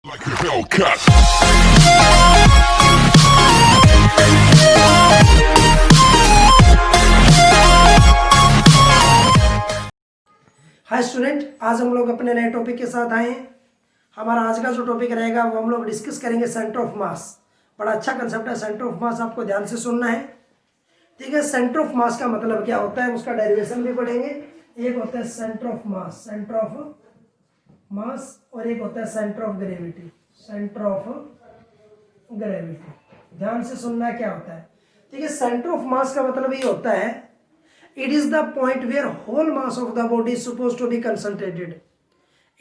Like a Hellcat. Hi student, आज हम लोग अपने नए टॉपिक के साथ आए हैं। हमारा आज का जो टॉपिक रहेगा वो हम लोग डिस्कस करेंगे सेंटर ऑफ मास। बड़ा अच्छा कंसेप्ट है सेंटर ऑफ मास, आपको ध्यान से सुनना है। ठीक है, सेंटर ऑफ मास का मतलब क्या होता है, उसका डेरिवेशन भी पढ़ेंगे। एक होता है centre of mass, centre of मास, और एक होता है centre of gravity, centre of gravity. ध्यान से सुनना क्या होता है। ठीक है, सेंटर ऑफ मास का मतलब ये होता है it is the point where whole mass of the body is supposed to be concentrated.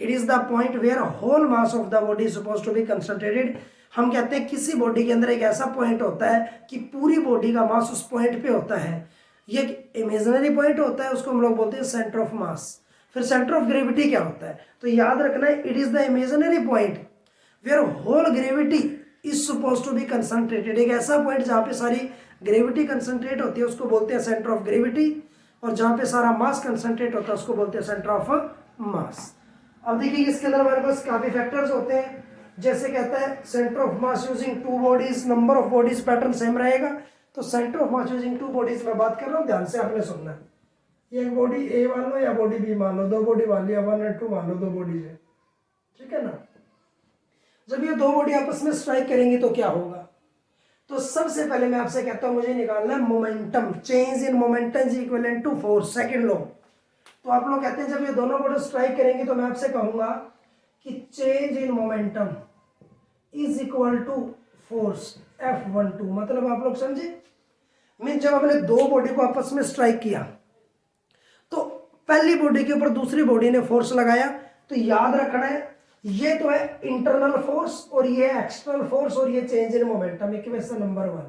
It is the point where whole mass of the body is supposed to be concentrated. हम कहते हैं किसी body के अंदर एक ऐसा point होता है कि पूरी बॉडी का मास उस पॉइंट पे होता है। ये एक इमेजिनरी पॉइंट होता है, उसको हम लोग बोलते हैं सेंटर ऑफ मास। फिर सेंटर ऑफ ग्रेविटी क्या होता है, तो याद रखना है it is the imaginary point where whole gravity is suppose to be concentrated. एक ऐसा पॉइंट जहाँ पे सारी ग्रेविटी कंसंट्रेट होती है उसको बोलते हैं सेंटर ऑफ ग्रेविटी, और जहाँ पे सारा मास कंसंट्रेट होता है उसको बोलते हैं सेंटर ऑफ मास। अब देखिए इसके अंदर हमारे पास काफी फैक्टर्स होते हैं, जैसे कहता है centre of mass using two bodies, number of bodies pattern same रहेगा। तो centre of mass using two bodies में बात कर रहा हूँ, ध्यान से आपने सुनना है। एक बॉडी ए मान लो या बॉडी बी मान लो, दो बॉडी मान लिया, 1 और 2 मान लो, दो बॉडीज है। ठीक है ना। जब ये दो बॉडी आपस में स्ट्राइक करेंगी तो क्या होगा, तो सबसे पहले मैं आपसे कहता हूं मुझे निकालना है momentum. Change in momentum is equivalent to force, second law. तो आप लोग कहते हैं जब ये दोनों बॉडी स्ट्राइक करेंगे तो मैं आपसे कहूंगा कि change in momentum is equal to force F12। मतलब आप लोग समझे, मीन जब हमने दो बॉडी को आपस में स्ट्राइक किया तो पहली बॉडी के ऊपर दूसरी बॉडी ने फोर्स लगाया, तो याद रखना है ये तो है इंटरनल फोर्स और ये एक्सटर्नल फोर्स, और ये change in momentum, equation number 1।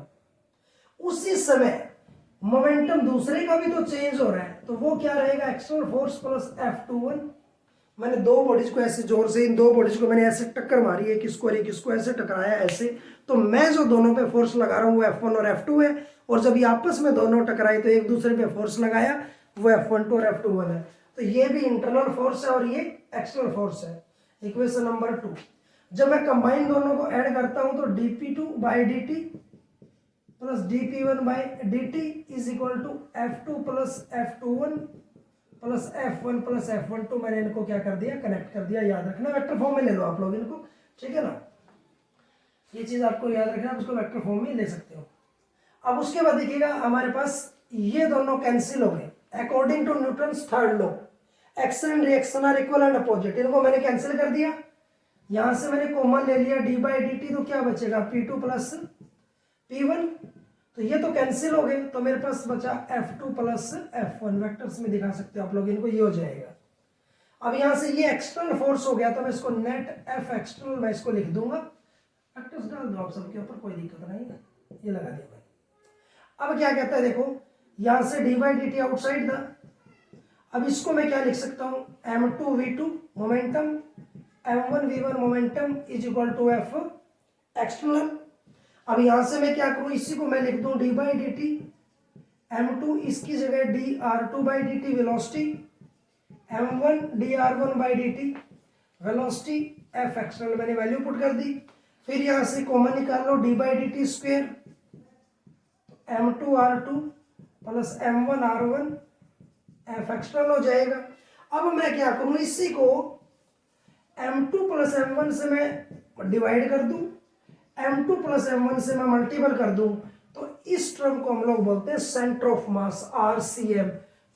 उसी समय मोमेंटम दूसरे का भी तो चेंज हो रहा है, तो वो क्या रहेगा, एक्सटर्नल फोर्स प्लस F21। मैंने दो बॉडीज को ऐसे जोर से, इन दो बॉडीज को मैंने ऐसे टक्कर मारी है, किसको और किसको ऐसे टकराया ऐसे, तो मैं जो दोनों पे फोर्स लगा रहा हूँ वो F1 और F2 है, और जब ये आपस में दोनों टकराए तो एक दूसरे पे फोर्स लगाया वो F12 और F21 है। तो ये भी इंटरनल फोर्स है और ये एक्सटर्नल फोर्स है, इक्वेशन नंबर 2। जब मैं कंबाइन दोनों को ऐड करता हूं तो dp2 by dt plus dp1 by dt is equal to F2 plus F21 plus F1 plus F12। मैंने इनको क्या कर दिया, कनेक्ट कर दिया। याद रखना वेक्टर फॉर्म में ले लो आप लोग इनको, ठीक है ना। ये चीज आपको याद रखना, आप इसको वेक्टर फॉर्म में ले सकते हो। अब उसके बाद देखिएगा हमारे पास ये दोनों कैंसिल हो गए according to Newton's third law. Action and reaction are equal and opposite, इनको मैंने कैंसिल कर दिया। यहां से मैंने कॉमन ले लिया d बाई डी टी, तो क्या बचेगा P2 प्लस P1, तो ये तो कैंसिल हो गए, तो मेरे पास बचा F2 प्लस F1। वेक्टर्स में दिखा सकते हो आप लोग इनको, ये हो जाएगा। अब यहां से ये एक्सटर्नल फोर्स हो गया, तो मैं इसको नेट F एक्सटर्नल मैं इसको लिख दूंगा। वेक्टर्स डाल दो आप सबके ऊपर, कोई दिक्कत नहीं है, ये लगा दिया मैंने। अब क्या कहता है देखो, यहां से d by D T outside था। अब इसको मैं क्या लिख सकता हूं, M2V2 momentum, M1V1 momentum is equal to F external. अब यहां से मैं क्या करूं, इसी को मैं लिख दूं d by D T, M2 इसकी जगह dr2 by D T velocity, M1 dr1 by D T velocity, F external मैंने वैल्यू पुट कर दी। फिर यहां से कॉमन निकाल लो d by D T square, M2r2 plus M1r1 F external हो जाएगा। अब मैं क्या करूं, इसी को M2 प्लस M1 से मैं डिवाइड कर दूं, M2 प्लस M1 से मैं मल्टीपल कर दूं, तो इस टर्म को हम लोग बोलते हैं सेंटर ऑफ मास, RCM।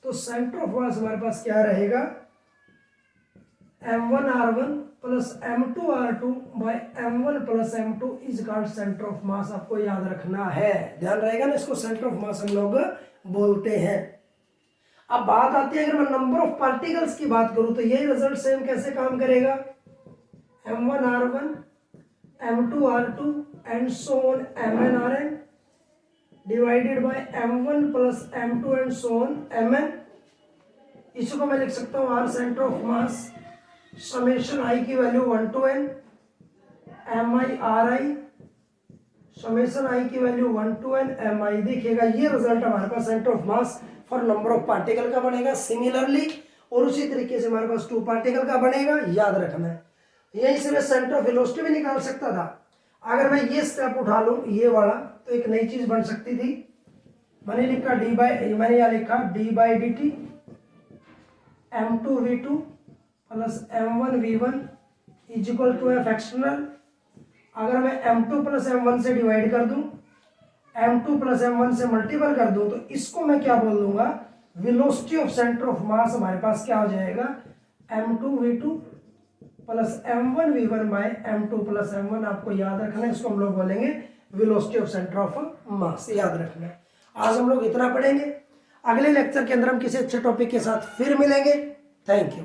तो सेंटर ऑफ मास हमारे पास क्या रहेगा, M1r1 plus M2r2 by M1 plus M2 is called centre of मास। आपको याद रखना है, ध्यान रहेगा ना, इसको सेंटर ऑफ मास हम लोग बोलते हैं। अब बात आती है, अगर मैं नंबर ऑफ पार्टिकल्स की बात करूं तो यही रिजल्ट सेम कैसे काम करेगा, M1r1 M2r2 and so on Mn divided by M1 plus M2 and so on Mn। इसको मैं लिख सकता हूं R centre of mass summation i की value 1 to n mi ri, summation i की वैल्यू 1 to n mi। देखिएगा ये result हमारे पास centre of mass for number of particle का बनेगा सिमिलरली, और उसी तरीके से हमारे पास 2 पार्टिकल का बनेगा, याद रखना है। यहीं से मैं सेंटर ऑफ वेलोसिटी भी निकाल सकता था। अगर मैं ये स्टेप उठा लूं ये वाला तो एक नई चीज बन सकती थी। मैंने यहाँ लिखा d/dt m2v2 plus m1v1 is equal to F external. अगर मैं m2 प्लस m1 से डिवाइड कर दूं, m2 प्लस m1 से मल्टीपल कर दूं, तो इसको मैं क्या बोल दूंगा, वेलोसिटी ऑफ सेंटर ऑफ मास हमारे पास क्या हो जाएगा, m2v2 plus m1v1 bye m2 plus m1। आपको याद रखना है, इसको हम लोग बोलेंगे वेलोसिटी ऑफ सेंटर ऑफ मास, याद रखना है। आज हम लोग इतना पढ़ेंगे, अगले लेक्चर के अंदर हम किसी अच्छे टॉपिक के साथ फिर मिलेंगे। Thank you.